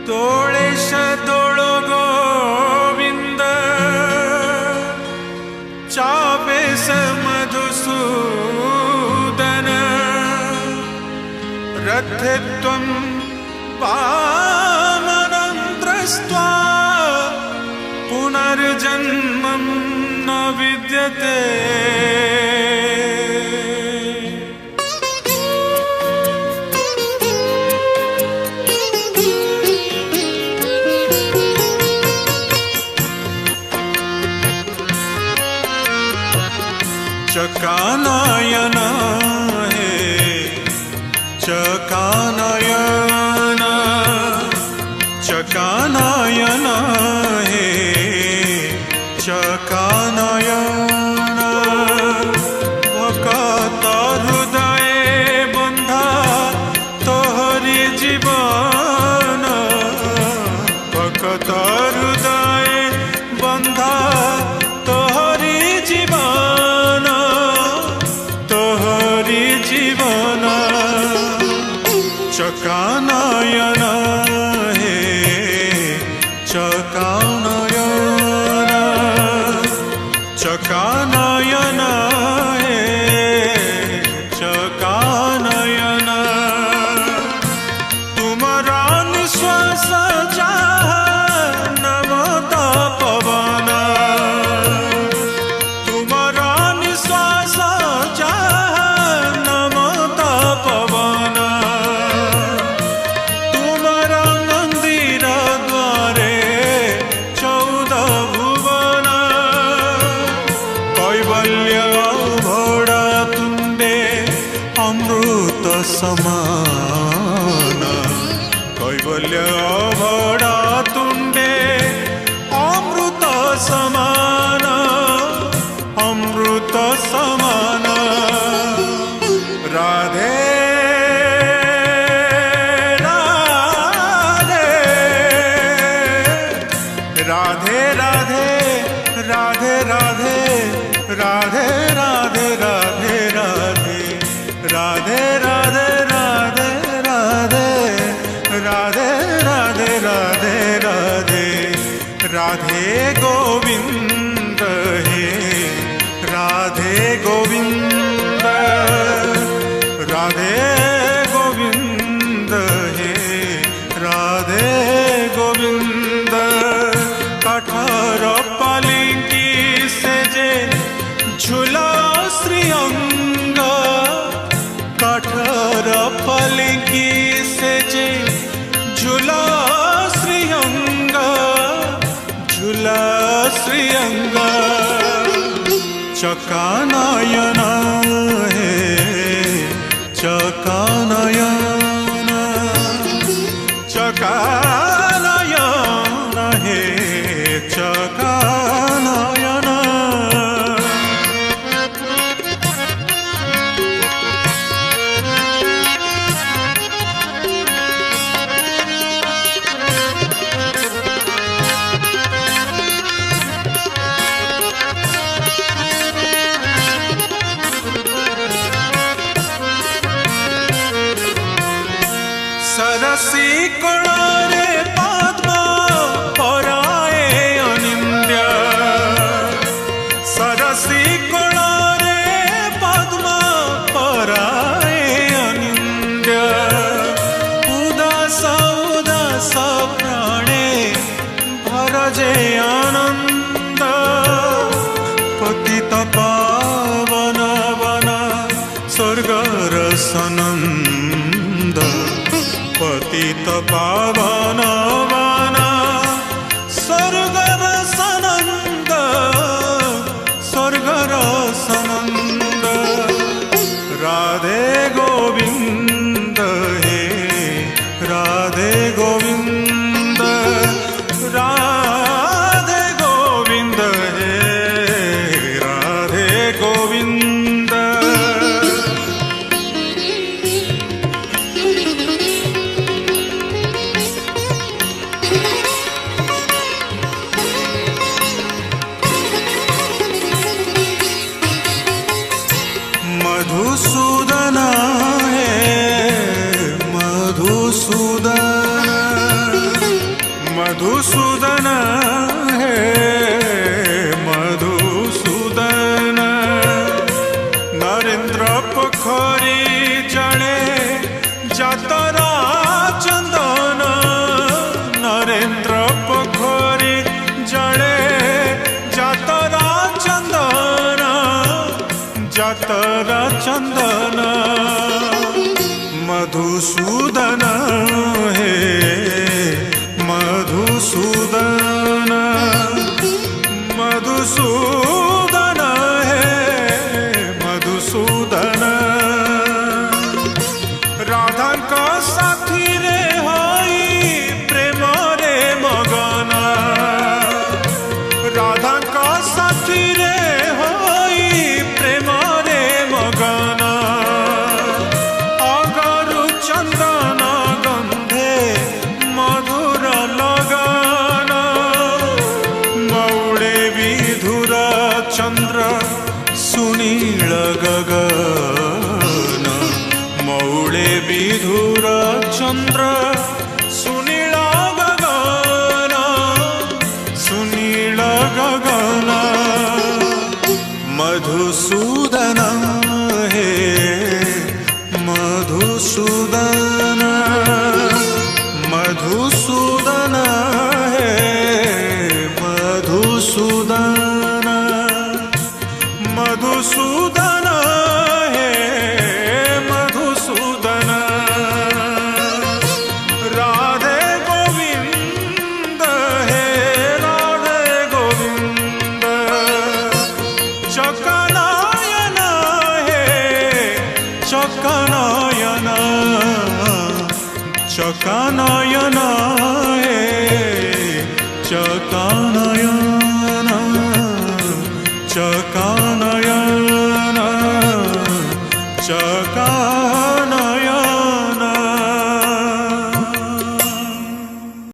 तोळेश तोळो गोविंद चापेश मधुसूदन रथे त्वं वामनं दृष्ट्वा पुनर्जन्मं न विद्यते। चकानयन हे चकानयन चकानयन हे चकानयन भक्त हृदय बंधा तोहरी जीवन भक्त हृदय बंधा तोहरी जीवन तोहरी जीवन चकानयन हे चकानयन चकानयन हे चकानयन तुमरा निश्वास नमत पवन तुमरा निश्वास नमत पवन तुमरा मंदिर द्वारे 14 भुवन कैवल्य भोड़ा तुंडे अमृत समान कैवल्य भोड़ा तुंडे अमृत समान अमृत समान राधे राधे राधे राधे राधे राधे राधे राधे राधे राधे राधे राधे राधे राधे राधे राधे राधे गोविंद हे राधे गोविंद राधे गोविंद हे राधे गोविंद कठोर पालिंकी से जे झूला श्रीअंग कठोर पालिंकी से जे झूला श्रीअंग झूला श्रीअंग चकानयन हे चकानयन चकानयन हे चकानयन सरसी कोणारे पद्म पराए अनिंद्य सरसी कोणारे पद्म पराए अनिंद्य उदास उदास प्राणे भरजे आनंद पतित पावन वन स्वर्गर सनंद पतित पावन वन स्वर्गर सनंद स्वर्गर सनंद राधे गोविंद हे राधे गोविंद राधे गोविंद हे राधे गोविंद मधुसूदन है मधुसूदन मधुसूदन हे मधुसूदन नरेंद्र पोखरी जड़े जातरा चंदन नरेंद्र पोखरी जड़े जातरा चंदन जातरा चंदन मधुसूदन हे मधुसूदन मधुसूदन हे मधुसूदन राधा का साथी रे होई प्रेम रे मगन राधा का साथी रे होई प्रेम रे मगन अगरु चंदन गंधे मधुर लगन मौड़े विधुर चंद्र सुनील गगन मौड़े विधुर चंद्र सुनील गगन सुनील गगन मधुसूदन हे मधुसूदन मधुसूदन हे मधुसूदन मधुसूदन हे मधुसूदन राधे गोविंद हे राधे गोविंद चकनायन हे चकनायन चकनायन हे चकनायन चकनायन चका